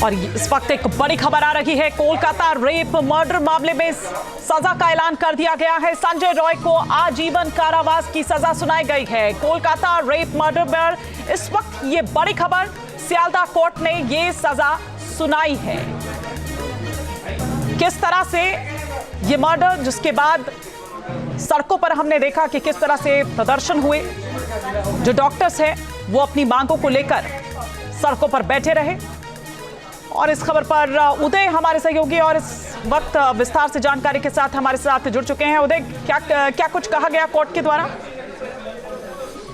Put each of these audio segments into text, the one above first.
और इस वक्त एक बड़ी खबर आ रही है। कोलकाता रेप मर्डर मामले में सजा का ऐलान कर दिया गया है। संजय रॉय को आजीवन कारावास की सजा सुनाई गई है। कोलकाता रेप मर्डर में इस वक्त ये बड़ी खबर, सियालदा कोर्ट ने ये सजा सुनाई है। किस तरह से ये मर्डर, जिसके बाद सड़कों पर हमने देखा कि किस तरह से प्रदर्शन हुए, जो डॉक्टर्स हैं वो अपनी मांगों को लेकर सड़कों पर बैठे रहे। और इस खबर पर उदय हमारे सहयोगी और इस वक्त विस्तार से जानकारी के साथ हमारे साथ जुड़ चुके हैं। उदय, क्या कुछ कहा गया कोर्ट के द्वारा?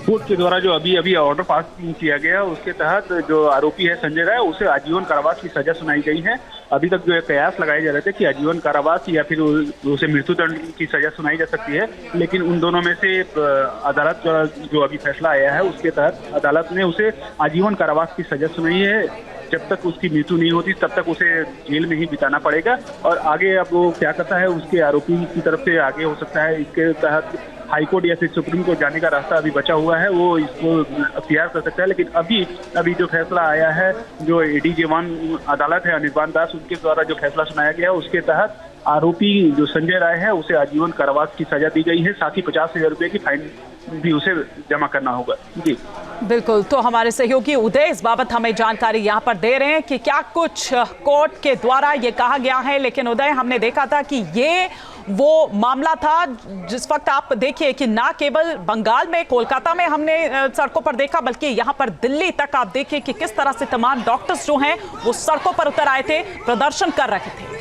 कोर्ट के द्वारा जो अभी ऑर्डर पास किया गया, उसके तहत जो आरोपी है संजय राय, उसे आजीवन कारावास की सजा सुनाई गई है। अभी तक जो कयास लगाए जा रहे थे कि आजीवन कारावास या फिर उसे मृत्युदंड की सजा सुनाई जा सकती है, लेकिन उन दोनों में से अदालत द्वारा जो अभी फैसला आया है उसके तहत अदालत ने उसे आजीवन कारावास की सजा सुनाई है। जब तक उसकी मृत्यु नहीं होती तब तक उसे जेल में ही बिताना पड़ेगा और आगे अब वो क्या करता है उसके आरोपी की तरफ से आगे हो सकता है। इसके तहत हाईकोर्ट या फिर सुप्रीम कोर्ट जाने का रास्ता अभी बचा हुआ है, वो इसको अख्तियार कर सकता है। लेकिन अभी जो फैसला आया है, जो ADJ-1 अदालत है अनिर्बान दास, उनके द्वारा जो फैसला सुनाया गया उसके तहत आरोपी जो संजय राय है उसे आजीवन कारावास की सजा दी गई है। साथ ही 50,000 रुपए की फाइन भी उसे जमा करना होगा। जी बिल्कुल, तो हमारे सहयोगी उदय इस बाबत हमें जानकारी यहाँ पर दे रहे हैं कि क्या कुछ कोर्ट के द्वारा ये कहा गया है। लेकिन उदय, हमने देखा था कि ये वो मामला था जिस वक्त आप देखिए कि ना केवल बंगाल में, कोलकाता में हमने सड़कों पर देखा, बल्कि यहाँ पर दिल्ली तक आप देखिए कि किस तरह से तमाम डॉक्टर्स जो हैं वो सड़कों पर उतर आए थे, प्रदर्शन कर रहे थे।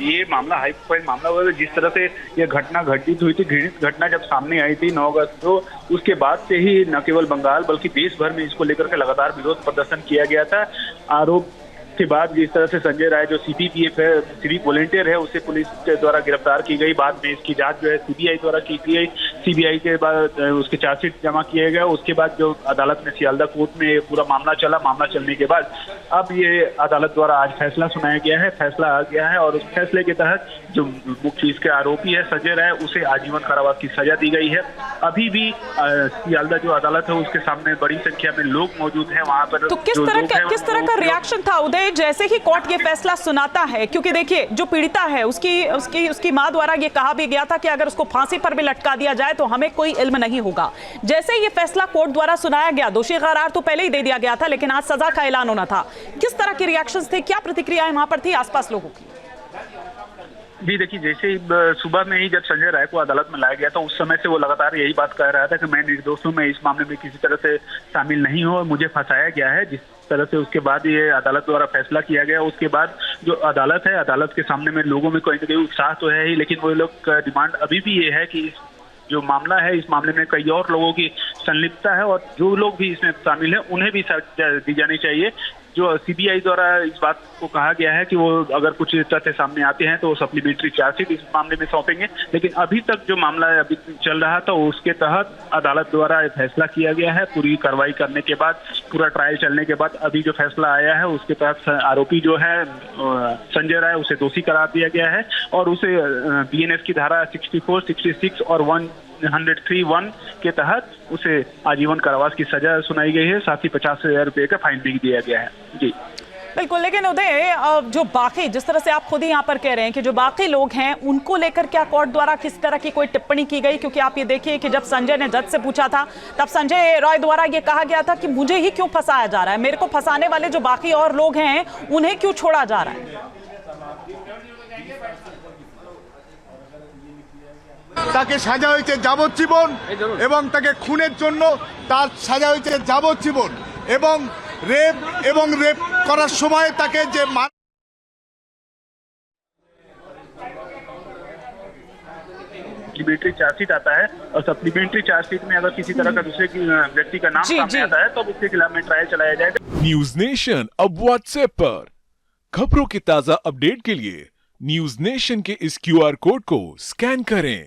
ये मामला हाई प्रोफाइल मामला हुआ। जिस तरह से ये घटना घटित हुई थी, घृणित घटना जब सामने आई थी 9 अगस्त को, उसके बाद से ही न केवल बंगाल बल्कि देश भर में इसको लेकर के लगातार विरोध प्रदर्शन किया गया था। आरोप के बाद जिस तरह से संजय राय जो CPPF है, सिविक वॉलंटियर है, उसे पुलिस के द्वारा गिरफ्तार की गई। बाद में इसकी जांच जो है CBI द्वारा की गई। CBI के बाद उसके चार्जशीट जमा किया गया। उसके बाद जो अदालत में सियालदा कोर्ट में पूरा मामला चला, मामला चलने के बाद अब ये अदालत द्वारा आज फैसला सुनाया गया है, फैसला आ गया है। और उस फैसले के तहत जो मुख्य इसके आरोपी है संजय राय, उसे आजीवन कारावास की सजा दी गई है। अभी भी सियालदा जो अदालत है उसके सामने बड़ी संख्या में लोग मौजूद हैं वहां पर। तो किस तरह का रिएक्शन था उदय जैसे ही कोर्ट ये फैसला सुनाता है? क्योंकि देखिए, जो पीड़िता है उसकी मां द्वारा ये कहा भी गया था कि अगर उसको फांसी पर भी लटका दिया जाए तो हमें कोई इल्म नहीं होगा। जैसे ये फैसला कोर्ट द्वारा सुनाया गया, दोषी करार तो पहले ही दे दिया गया था, लेकिन आज सजा का ऐलान होना था। किस तरह के रिएक्शंस थे, क्या प्रतिक्रियाएं वहां पर थी आसपास लोगों की? जी देखिए, जैसे ही सुबह में ही जब संजय राय को अदालत में लाया गया तो उस समय से वो लगातार यही बात कह रहा था कि मैं निर्दोष हूं, मैं इस मामले में किसी तरह से शामिल नहीं हूं, मुझे फंसाया गया है। जिस तरह से उसके बाद ये अदालत द्वारा फैसला किया गया, उसके बाद जो अदालत है, अदालत के सामने में लोगों में कोई न कोई उत्साह तो है ही, लेकिन वो लोग का डिमांड अभी भी ये है कि जो मामला है, इस मामले में कई और लोगों की संलिप्तता है और जो लोग भी इसमें शामिल हैं उन्हें भी सजा दी जानी चाहिए। जो CBI द्वारा इस बात को कहा गया है कि वो अगर कुछ तथ्य सामने आते हैं तो वो सप्लीमेंट्री चार्जशीट इस मामले में सौंपेंगे। लेकिन अभी तक जो मामला अभी चल रहा था उसके तहत अदालत द्वारा फैसला किया गया है। पूरी कार्रवाई करने के बाद, पूरा ट्रायल चलने के बाद अभी जो फैसला आया है उसके तहत आरोपी जो है संजय राय, उसे दोषी करार दिया गया है और उसे BNS की धारा 64, 66 और 103(1) के तहत उसे आजीवन कारावास की सजा सुनाई गई है। साथ ही 50,000 रुपए का फाइन भी दिया गया है। जी बिल्कुल, लेकिन उदय, जो बाकी, जिस तरह से आप खुद ही यहाँ पर कह रहे हैं कि जो बाकी लोग हैं उनको लेकर क्या कोर्ट द्वारा किस तरह की कोई टिप्पणी की गई? क्योंकि आप ये देखिए कि जब संजय ने जज से पूछा था तब संजय रॉय द्वारा ये कहा गया था कि मुझे ही क्यों फंसाया जा रहा है, मेरे को फंसाने वाले जो बाकी और लोग हैं उन्हें क्यों छोड़ा जा रहा है? তাকে সাজা হয়েছে যাবজ্জীবন এবং তাকে খুনের জন্য তার সাজা হয়েছে যাবজ্জীবন এবং রেপ করার সময় তাকে যে सप्लीमेंट्री चार्जशीट आता है और सप्लीमेंट्री चार्जशीट में अगर किसी तरह का दूसरे व्यक्ति का नाम सामने आता है तो उसके खिलाफ में ट्रायल चलाया जाएगा। न्यूज नेशन अब व्हाट्सएप पर खबरों के ताजा अपडेट के लिए न्यूज नेशन के इस QR कोड को स्कैन करें।